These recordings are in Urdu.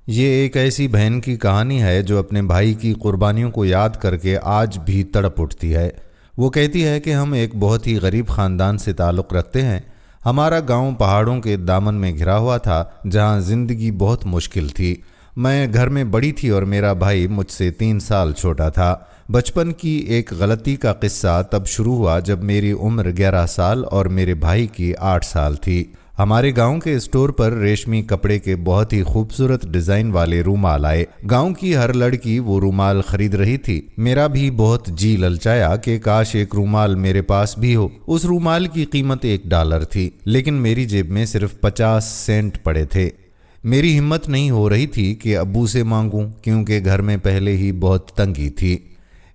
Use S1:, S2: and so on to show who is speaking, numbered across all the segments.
S1: یہ ایک ایسی بہن کی کہانی ہے جو اپنے بھائی کی قربانیوں کو یاد کر کے آج بھی تڑپ اٹھتی ہے۔ وہ کہتی ہے کہ ہم ایک بہت ہی غریب خاندان سے تعلق رکھتے ہیں۔ ہمارا گاؤں پہاڑوں کے دامن میں گھرا ہوا تھا جہاں زندگی بہت مشکل تھی۔ میں گھر میں بڑی تھی اور میرا بھائی مجھ سے 3 سال چھوٹا تھا۔ بچپن کی ایک غلطی کا قصہ تب شروع ہوا جب میری عمر 11 سال اور میرے بھائی کی 8 سال تھی۔ ہمارے گاؤں کے اسٹور پر ریشمی کپڑے کے بہت ہی خوبصورت ڈیزائن والے رومال آئے۔ گاؤں کی ہر لڑکی وہ رومال خرید رہی تھی۔ میرا بھی بہت جی للچایا کہ کاش ایک رومال میرے پاس بھی ہو۔ اس رومال کی قیمت $1 تھی، لیکن میری جیب میں صرف 50 سینٹ پڑے تھے۔ میری ہمت نہیں ہو رہی تھی کہ ابو سے مانگوں، کیونکہ گھر میں پہلے ہی بہت تنگی تھی۔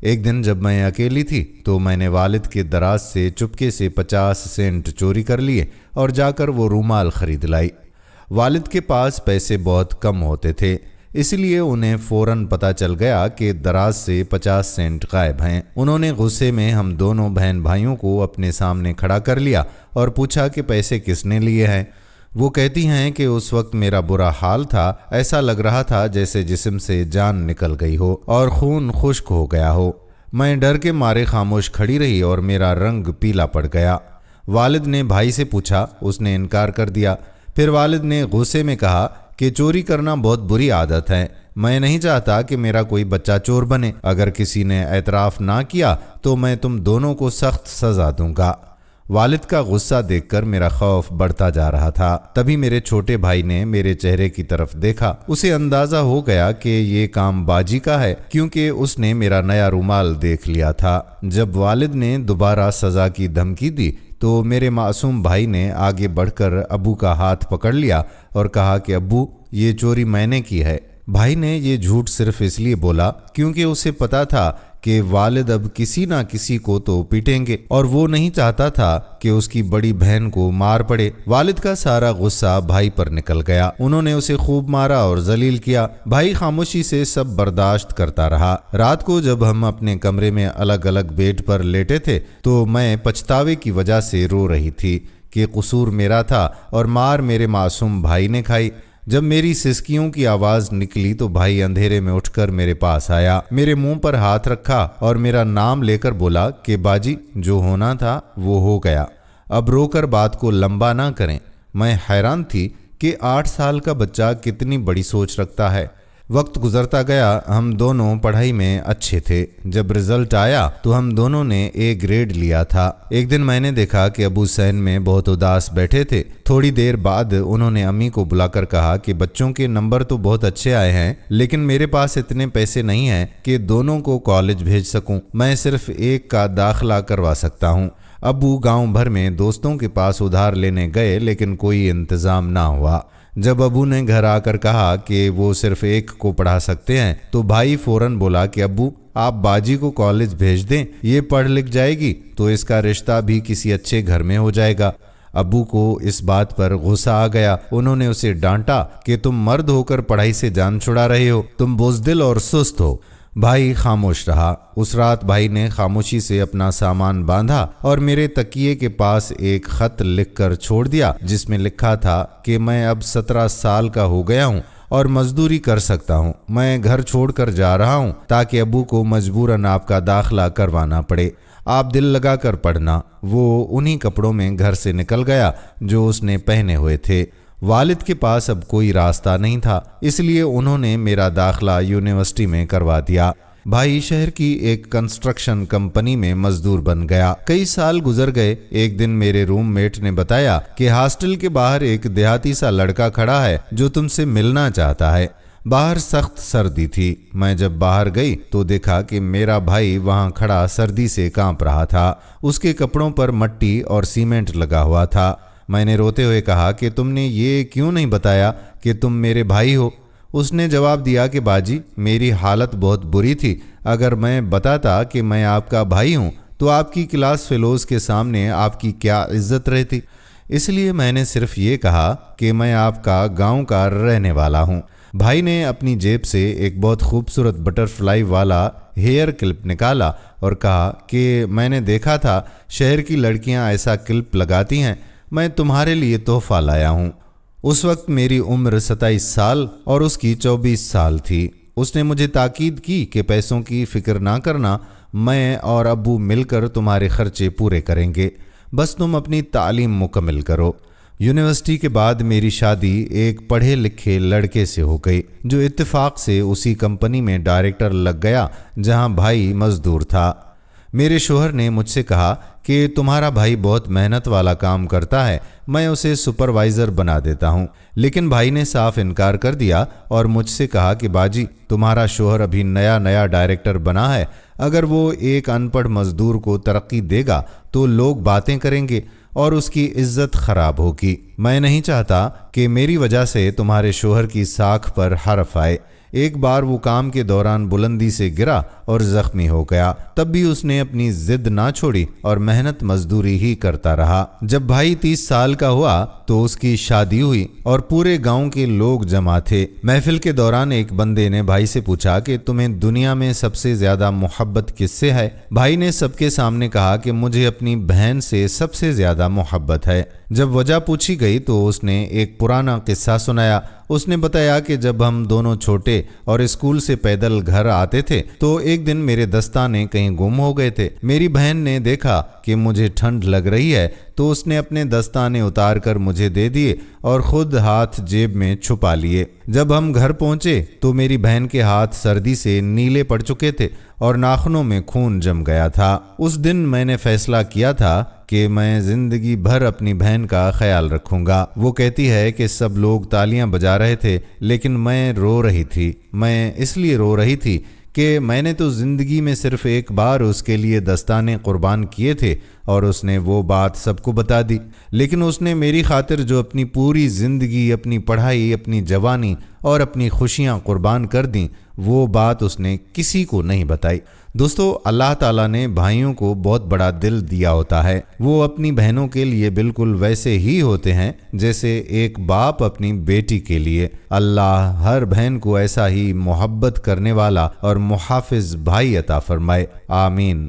S1: ایک دن جب میں اکیلی تھی تو میں نے والد کے دراز سے چپکے سے 50 سینٹ چوری کر لیے اور جا کر وہ رومال خرید لائی۔ والد کے پاس پیسے بہت کم ہوتے تھے، اس لیے انہیں فوراً پتہ چل گیا کہ دراز سے 50 سینٹ غائب ہیں۔ انہوں نے غصے میں ہم دونوں بہن بھائیوں کو اپنے سامنے کھڑا کر لیا اور پوچھا کہ پیسے کس نے لیے ہیں۔ وہ کہتی ہیں کہ اس وقت میرا برا حال تھا، ایسا لگ رہا تھا جیسے جسم سے جان نکل گئی ہو اور خون خشک ہو گیا ہو۔ میں ڈر کے مارے خاموش کھڑی رہی اور میرا رنگ پیلا پڑ گیا۔ والد نے بھائی سے پوچھا، اس نے انکار کر دیا۔ پھر والد نے غصے میں کہا کہ چوری کرنا بہت بری عادت ہے، میں نہیں چاہتا کہ میرا کوئی بچہ چور بنے۔ اگر کسی نے اعتراف نہ کیا تو میں تم دونوں کو سخت سزا دوں گا۔ والد کا غصہ دیکھ کر میرا خوف بڑھتا جا رہا تھا۔ تبھی میرے چھوٹے بھائی نے میرے چہرے کی طرف دیکھا۔ اسے اندازہ ہو گیا کہ یہ کام باجی کا ہے، کیونکہ اس نے میرا نیا رومال دیکھ لیا تھا۔ جب والد نے دوبارہ سزا کی دھمکی دی تو میرے معصوم بھائی نے آگے بڑھ کر ابو کا ہاتھ پکڑ لیا اور کہا کہ ابو، یہ چوری میں نے کی ہے۔ بھائی نے یہ جھوٹ صرف اس لیے بولا کیونکہ اسے پتا تھا کہ والد اب کسی نہ کسی کو تو پیٹیں گے، اور وہ نہیں چاہتا تھا کہ اس کی بڑی بہن کو مار پڑے۔ والد کا سارا غصہ بھائی پر نکل گیا۔ انہوں نے اسے خوب مارا اور ذلیل کیا۔ بھائی خاموشی سے سب برداشت کرتا رہا۔ رات کو جب ہم اپنے کمرے میں الگ الگ بیڈ پر لیٹے تھے تو میں پچھتاوے کی وجہ سے رو رہی تھی کہ قصور میرا تھا اور مار میرے معصوم بھائی نے کھائی۔ جب میری سسکیوں کی آواز نکلی تو بھائی اندھیرے میں اٹھ کر میرے پاس آیا، میرے منہ پر ہاتھ رکھا اور میرا نام لے کر بولا کہ باجی، جو ہونا تھا وہ ہو گیا، اب رو کر بات کو لمبا نہ کریں۔ میں حیران تھی کہ 8 سال کا بچہ کتنی بڑی سوچ رکھتا ہے۔ وقت گزرتا گیا، ہم دونوں پڑھائی میں اچھے تھے۔ جب رزلٹ آیا تو ہم دونوں نے A گریڈ لیا تھا۔ ایک دن میں نے دیکھا کہ ابو سین میں بہت اداس بیٹھے تھے۔ تھوڑی دیر بعد انہوں نے امی کو بلا کر کہا کہ بچوں کے نمبر تو بہت اچھے آئے ہیں، لیکن میرے پاس اتنے پیسے نہیں ہیں کہ دونوں کو کالج بھیج سکوں، میں صرف ایک کا داخلہ کروا سکتا ہوں۔ ابو گاؤں بھر میں دوستوں کے پاس ادھار لینے گئے، لیکن کوئی انتظام نہ ہوا۔ جب ابو نے گھر آ کر کہا کہ وہ صرف ایک کو پڑھا سکتے ہیں تو بھائی فوراً بولا کہ ابو، آپ باجی کو کالج بھیج دیں، یہ پڑھ لکھ جائے گی تو اس کا رشتہ بھی کسی اچھے گھر میں ہو جائے گا۔ ابو کو اس بات پر غصہ آ گیا۔ انہوں نے اسے ڈانٹا کہ تم مرد ہو کر پڑھائی سے جان چھڑا رہے ہو، تم بزدل اور سست ہو۔ بھائی خاموش رہا۔ اس رات بھائی نے خاموشی سے اپنا سامان باندھا اور میرے تکیے کے پاس ایک خط لکھ کر چھوڑ دیا، جس میں لکھا تھا کہ میں اب 17 سال کا ہو گیا ہوں اور مزدوری کر سکتا ہوں۔ میں گھر چھوڑ کر جا رہا ہوں تاکہ ابو کو مجبوراً آپ کا داخلہ کروانا پڑے۔ آپ دل لگا کر پڑھنا۔ وہ انہی کپڑوں میں گھر سے نکل گیا جو اس نے پہنے ہوئے تھے۔ والد کے پاس اب کوئی راستہ نہیں تھا، اس لیے انہوں نے میرا داخلہ یونیورسٹی میں کروا دیا۔ بھائی شہر کی ایک کنسٹرکشن کمپنی میں مزدور بن گیا۔ کئی سال گزر گئے۔ ایک دن میرے روم میٹ نے بتایا کہ ہاسٹل کے باہر ایک دیہاتی سا لڑکا کھڑا ہے جو تم سے ملنا چاہتا ہے۔ باہر سخت سردی تھی۔ میں جب باہر گئی تو دیکھا کہ میرا بھائی وہاں کھڑا سردی سے کانپ رہا تھا۔ اس کے کپڑوں پر مٹی اور سیمنٹ لگا ہوا تھا۔ میں نے روتے ہوئے کہا کہ تم نے یہ کیوں نہیں بتایا کہ تم میرے بھائی ہو؟ اس نے جواب دیا کہ باجی، میری حالت بہت بری تھی، اگر میں بتاتا کہ میں آپ کا بھائی ہوں تو آپ کی کلاس فیلوز کے سامنے آپ کی کیا عزت رہتی، اس لیے میں نے صرف یہ کہا کہ میں آپ کا گاؤں کا رہنے والا ہوں۔ بھائی نے اپنی جیب سے ایک بہت خوبصورت بٹر فلائی والا ہیئر کلپ نکالا اور کہا کہ میں نے دیکھا تھا شہر کی لڑکیاں ایسا کلپ لگاتی ہیں، میں تمہارے لیے تحفہ لایا ہوں۔ اس وقت میری عمر 27 سال اور اس کی 24 سال تھی۔ اس نے مجھے تاکید کی کہ پیسوں کی فکر نہ کرنا، میں اور ابو مل کر تمہارے خرچے پورے کریں گے، بس تم اپنی تعلیم مکمل کرو۔ یونیورسٹی کے بعد میری شادی ایک پڑھے لکھے لڑکے سے ہو گئی جو اتفاق سے اسی کمپنی میں ڈائریکٹر لگ گیا جہاں بھائی مزدور تھا۔ میرے شوہر نے مجھ سے کہا کہ تمہارا بھائی بہت محنت والا کام کرتا ہے، میں اسے سپروائزر بنا دیتا ہوں، لیکن بھائی نے صاف انکار کر دیا اور مجھ سے کہا کہ باجی تمہارا شوہر ابھی نیا ڈائریکٹر بنا ہے، اگر وہ ایک ان پڑھ مزدور کو ترقی دے گا تو لوگ باتیں کریں گے اور اس کی عزت خراب ہوگی۔ میں نہیں چاہتا کہ میری وجہ سے تمہارے شوہر کی ساکھ پر حرف آئے۔ ایک بار وہ کام کے دوران بلندی سے گرا اور زخمی ہو گیا، تب بھی اس نے اپنی ضد نہ چھوڑی اور محنت مزدوری ہی کرتا رہا۔ جب بھائی 30 سال کا ہوا تو اس کی شادی ہوئی اور پورے گاؤں کے لوگ جمع تھے۔ محفل کے دوران ایک بندے نے بھائی سے پوچھا کہ تمہیں دنیا میں سب سے زیادہ محبت کس سے ہے؟ بھائی نے سب کے سامنے کہا کہ مجھے اپنی بہن سے سب سے زیادہ محبت ہے۔ جب وجہ پوچھی گئی تو اس نے ایک پرانا قصہ سنایا۔ اس نے بتایا کہ جب ہم دونوں چھوٹے اور اسکول سے پیدل گھر آتے تھے تو ایک دن میرے دستانے کہیں گم ہو گئے تھے۔ میری بہن نے دیکھا کہ مجھے ٹھنڈ لگ رہی ہے تو اس نے اپنے دستانے اتار کر مجھے دے دیے اور خود ہاتھ جیب میں چھپا لیے۔ جب ہم گھر پہنچے تو میری بہن کے ہاتھ سردی سے نیلے پڑ چکے تھے اور ناخنوں میں خون جم گیا تھا۔ اس دن میں نے فیصلہ کیا تھا کہ میں زندگی بھر اپنی بہن کا خیال رکھوں گا۔ وہ کہتی ہے کہ سب لوگ تالیاں بجا رہے تھے لیکن میں رو رہی تھی۔ میں اس لیے رو رہی تھی کہ میں نے تو زندگی میں صرف ایک بار اس کے لیے دستانے قربان کیے تھے اور اس نے وہ بات سب کو بتا دی، لیکن اس نے میری خاطر جو اپنی پوری زندگی، اپنی پڑھائی، اپنی جوانی اور اپنی خوشیاں قربان کر دیں، وہ بات اس نے کسی کو نہیں بتائی۔ دوستو، اللہ تعالیٰ نے بھائیوں کو بہت بڑا دل دیا ہوتا ہے۔ وہ اپنی بہنوں کے لیے بالکل ویسے ہی ہوتے ہیں جیسے ایک باپ اپنی بیٹی کے لیے۔ اللہ ہر بہن کو ایسا ہی محبت کرنے والا اور محافظ بھائی عطا فرمائے، آمین۔